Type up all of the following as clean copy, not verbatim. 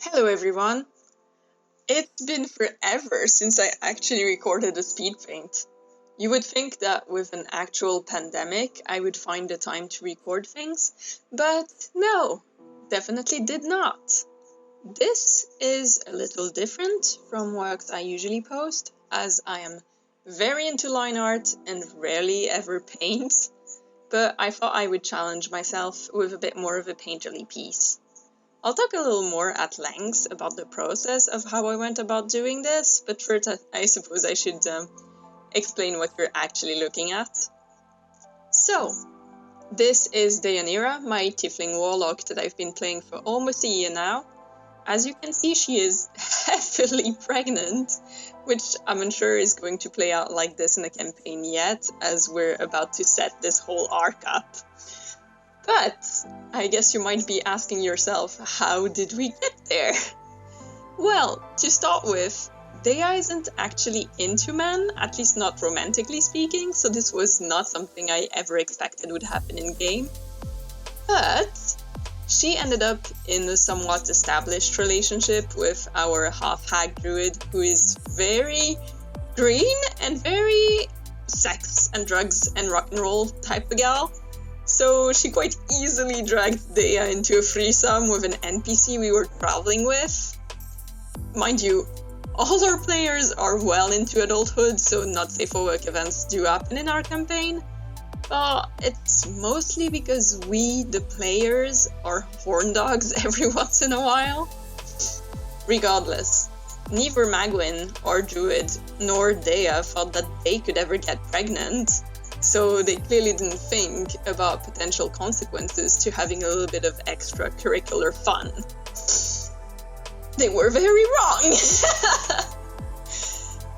Hello everyone! It's been forever since I actually recorded a Speedpaint. You would think that with an actual pandemic I would find the time to record things, but no, definitely did not. This is a little different from what I usually post, as I am very into line art and rarely ever paint, but I thought I would challenge myself with a bit more of a painterly piece. I'll talk a little more at length about the process of how I went about doing this, but first I suppose I should explain what you're actually looking at. So, this is Deianira, my tiefling warlock that I've been playing for almost a year now. As you can see, she is heavily pregnant, which I'm unsure is going to play out like this in a campaign yet, as we're about to set this whole arc up. But I guess you might be asking yourself, how did we get there? Well, to start with, Dea isn't actually into men, at least not romantically speaking, so this was not something I ever expected would happen in game. But she ended up in a somewhat established relationship with our half-hag druid, who is very green and very sex and drugs and rock and roll type of gal. So she quite easily dragged Dea into a threesome with an NPC we were traveling with. Mind you, all our players are well into adulthood, so not safe for work events do happen in our campaign. But it's mostly because we, the players, are horn dogs every once in a while. Regardless, neither Magwyn or Druid nor Dea thought that they could ever get pregnant. So they clearly didn't think about potential consequences to having a little bit of extracurricular fun. They were very wrong!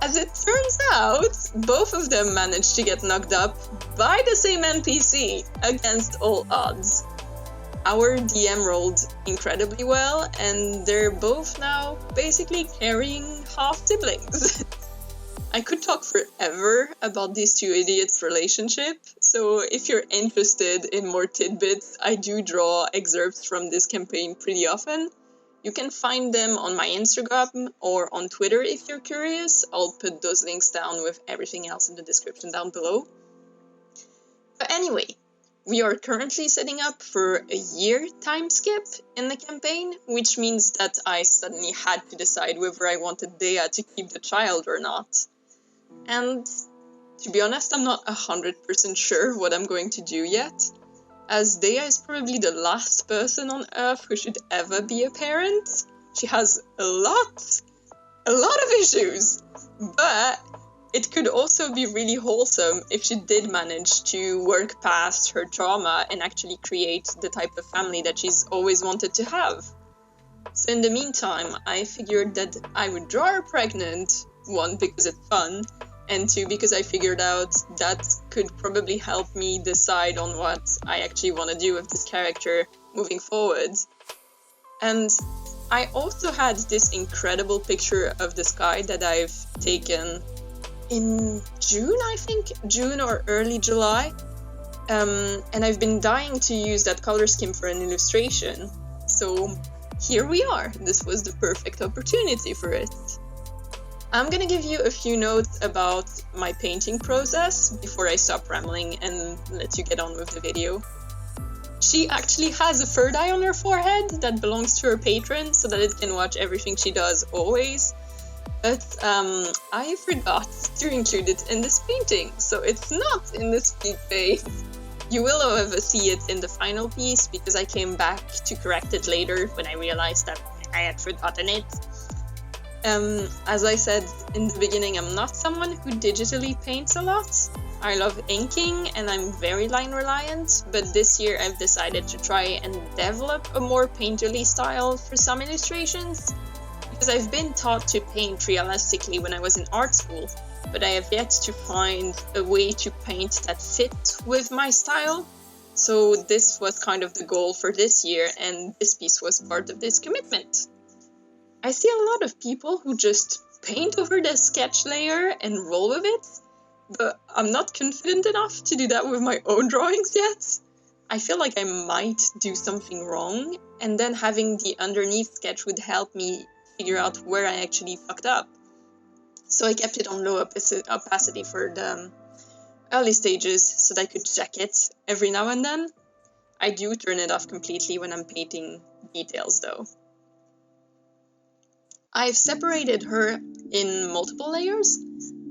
As it turns out, both of them managed to get knocked up by the same NPC against all odds. Our DM rolled incredibly well, and they're both now basically carrying half siblings. I could talk forever about these two idiots' relationship, so if you're interested in more tidbits, I do draw excerpts from this campaign pretty often. You can find them on my Instagram or on Twitter if you're curious. I'll put those links down with everything else in the description down below. But anyway, we are currently setting up for a year time skip in the campaign, which means that I suddenly had to decide whether I wanted Dea to keep the child or not. And to be honest, I'm not 100% sure what I'm going to do yet, as Dea is probably the last person on Earth who should ever be a parent. She has a lot of issues, but it could also be really wholesome if she did manage to work past her trauma and actually create the type of family that she's always wanted to have. So in the meantime, I figured that I would draw her pregnant, one, because it's fun, and two, because I figured out that could probably help me decide on what I actually want to do with this character moving forward. And I also had this incredible picture of the sky that I've taken in June, I think? June or early July. And I've been dying to use that color scheme for an illustration. So here we are. This was the perfect opportunity for it. I'm gonna give you a few notes about my painting process before I stop rambling and let you get on with the video. She actually has a third eye on her forehead that belongs to her patron so that it can watch everything she does always. But I forgot to include it in this painting, so it's not in the speed phase. You will, however, see it in the final piece because I came back to correct it later when I realized that I had forgotten it. As I said in the beginning, I'm not someone who digitally paints a lot. I love inking and I'm very line reliant, but this year I've decided to try and develop a more painterly style for some illustrations, because I've been taught to paint realistically when I was in art school, but I have yet to find a way to paint that fit with my style. So this was kind of the goal for this year, and this piece was part of this commitment. I see a lot of people who just paint over the sketch layer and roll with it, but I'm not confident enough to do that with my own drawings yet. I feel like I might do something wrong, and then having the underneath sketch would help me figure out where I actually fucked up. So I kept it on low opacity for the early stages so that I could check it every now and then. I do turn it off completely when I'm painting details though. I've separated her in multiple layers.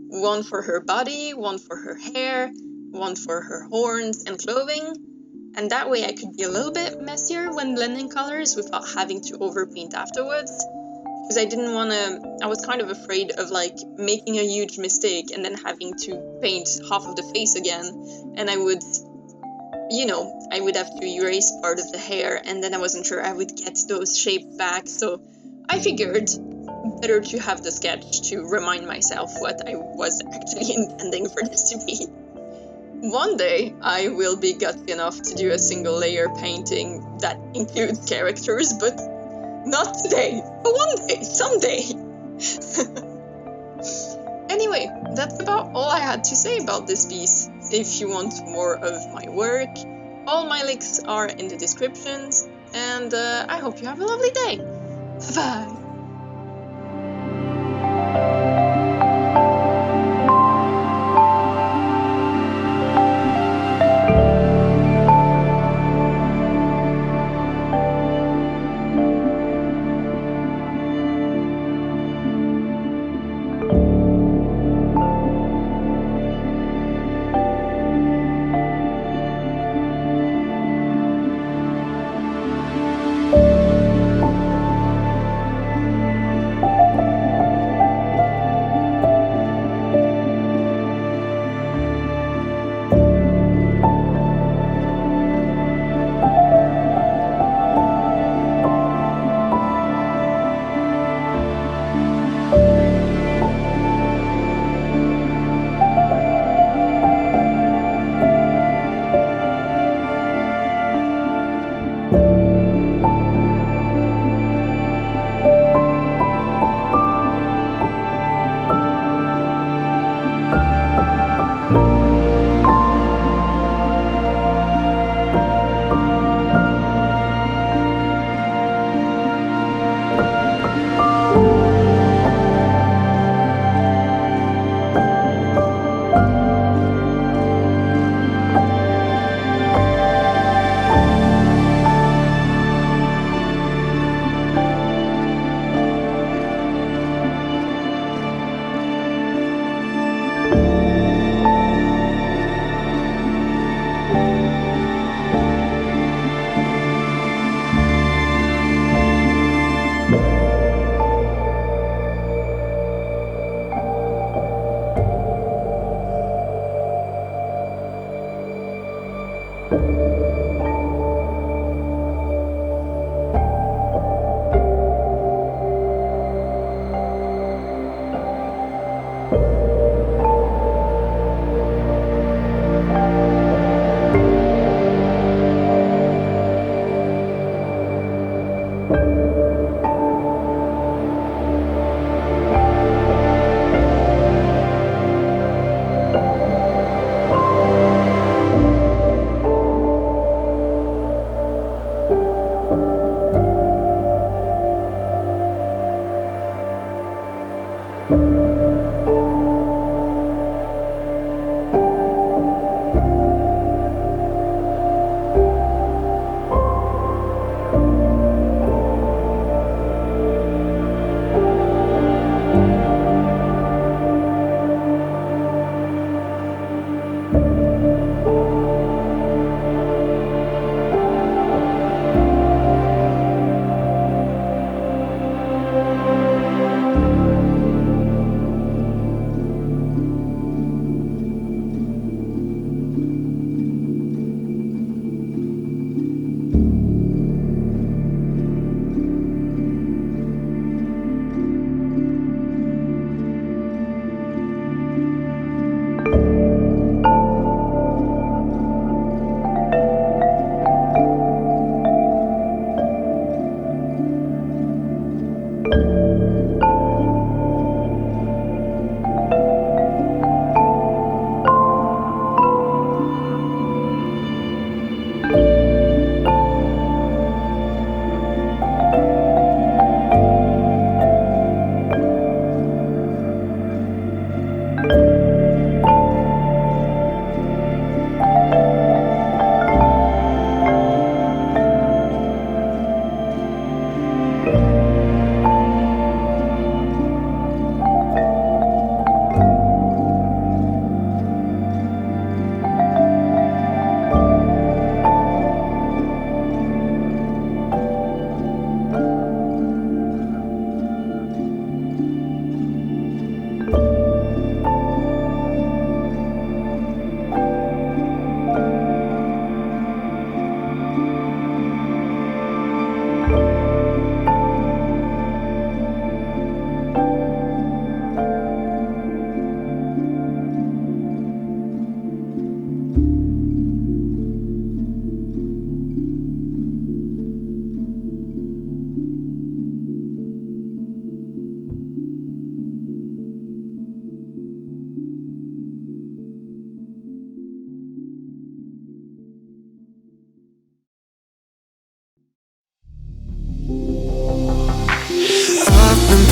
One for her body, one for her hair, one for her horns and clothing. And that way I could be a little bit messier when blending colors without having to overpaint afterwards. Because I was kind of afraid of like making a huge mistake and then having to paint half of the face again. And I would have to erase part of the hair, and then I wasn't sure I would get those shapes back. So I figured better to have the sketch to remind myself what I was actually intending for this to be. One day I will be gutsy enough to do a single layer painting that includes characters, but not today. But one day, someday. Anyway, that's about all I had to say about this piece. If you want more of my work, all my links are in the descriptions, and I hope you have a lovely day. Bye-bye.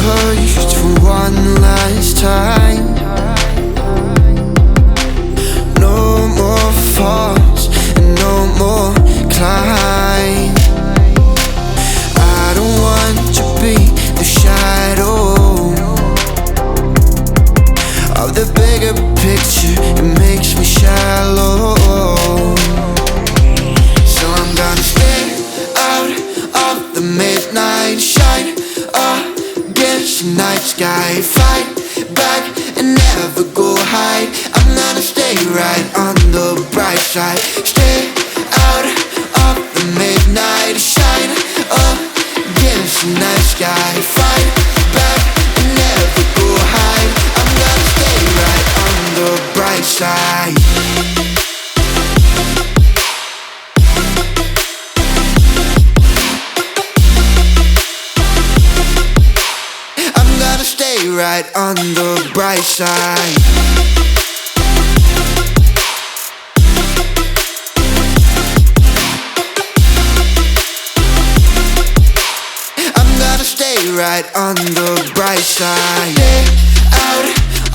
pushed for one last time. No more falls and no more climb. I don't want to be the shadow of the bigger picture. It makes me shallow. So I'm gonna stay out of the midnight shine against the night sky. Fight back and never go hide. I'm gonna stay right on the bright side. Stay out of the midnight shine against the night sky. Fight back and never go hide. I'm gonna stay right on the bright side. Stay right on the bright side. I'm gonna stay right on the bright side. Stay out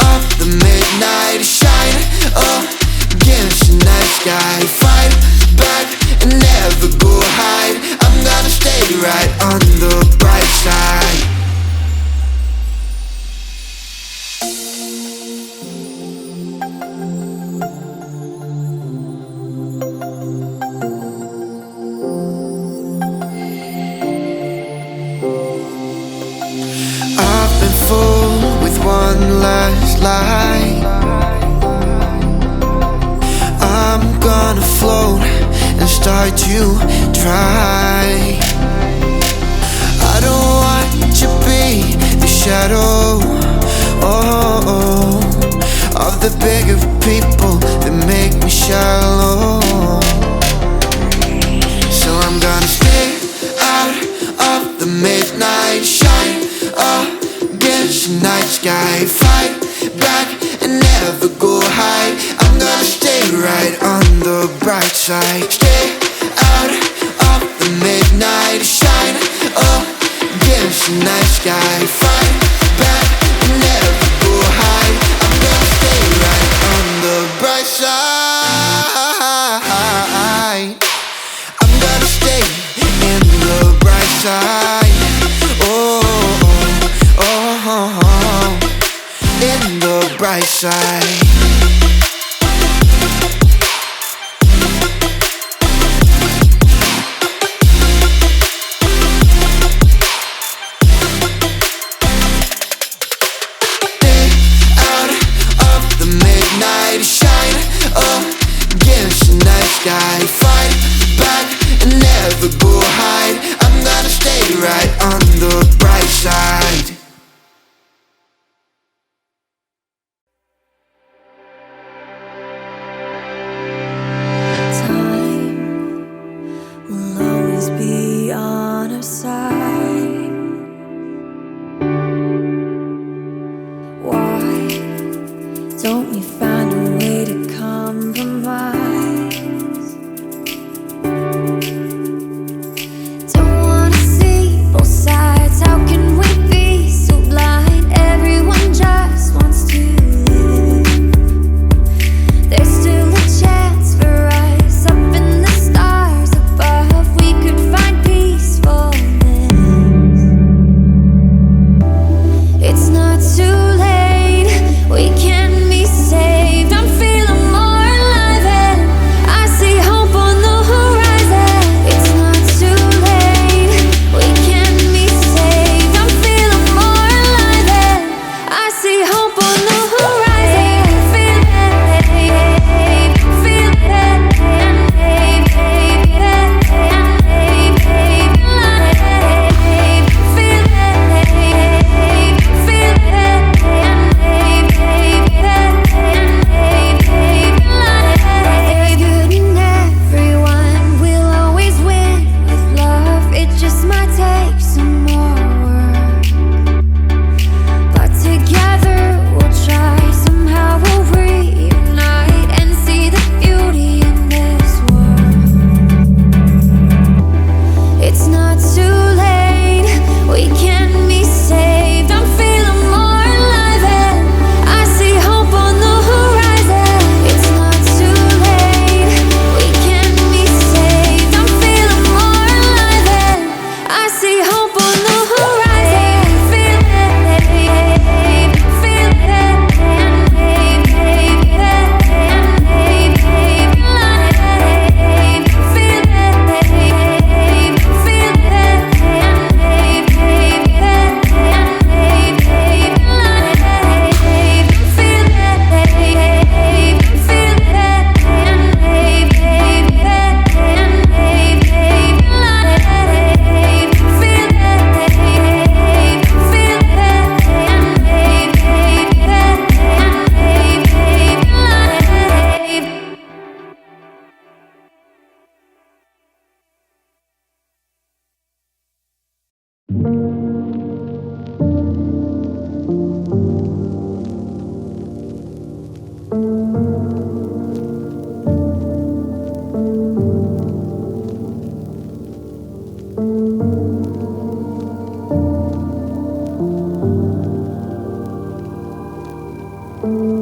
of the midnight shine against the night sky. Fight back and never go hide. I'm gonna stay right on the bright side. One last lie. I'm gonna float and start to dry. I don't want to be the shadow of the bigger people that make me shallow. So I'm gonna stay out of the midnight shine against the night sky. Fight back and never go hide. I'm gonna stay right on the bright side. Stay out of the midnight shine against the night sky. Fight back and never go hide. I'm gonna stay right on the bright side. I'm gonna stay in the bright side. In the bright side. Stay out of the midnight shine against the night sky. Fight back and never go hide. I'm gonna stay right on the bright side. Be on our side. Why don't we find a way to compromise? Don't wanna see both sides. How can we be so blind? Everyone just wants to live. There's still a chance for us up in the stars above. We could find peacefulness. It's not too late. We can be saved. Thank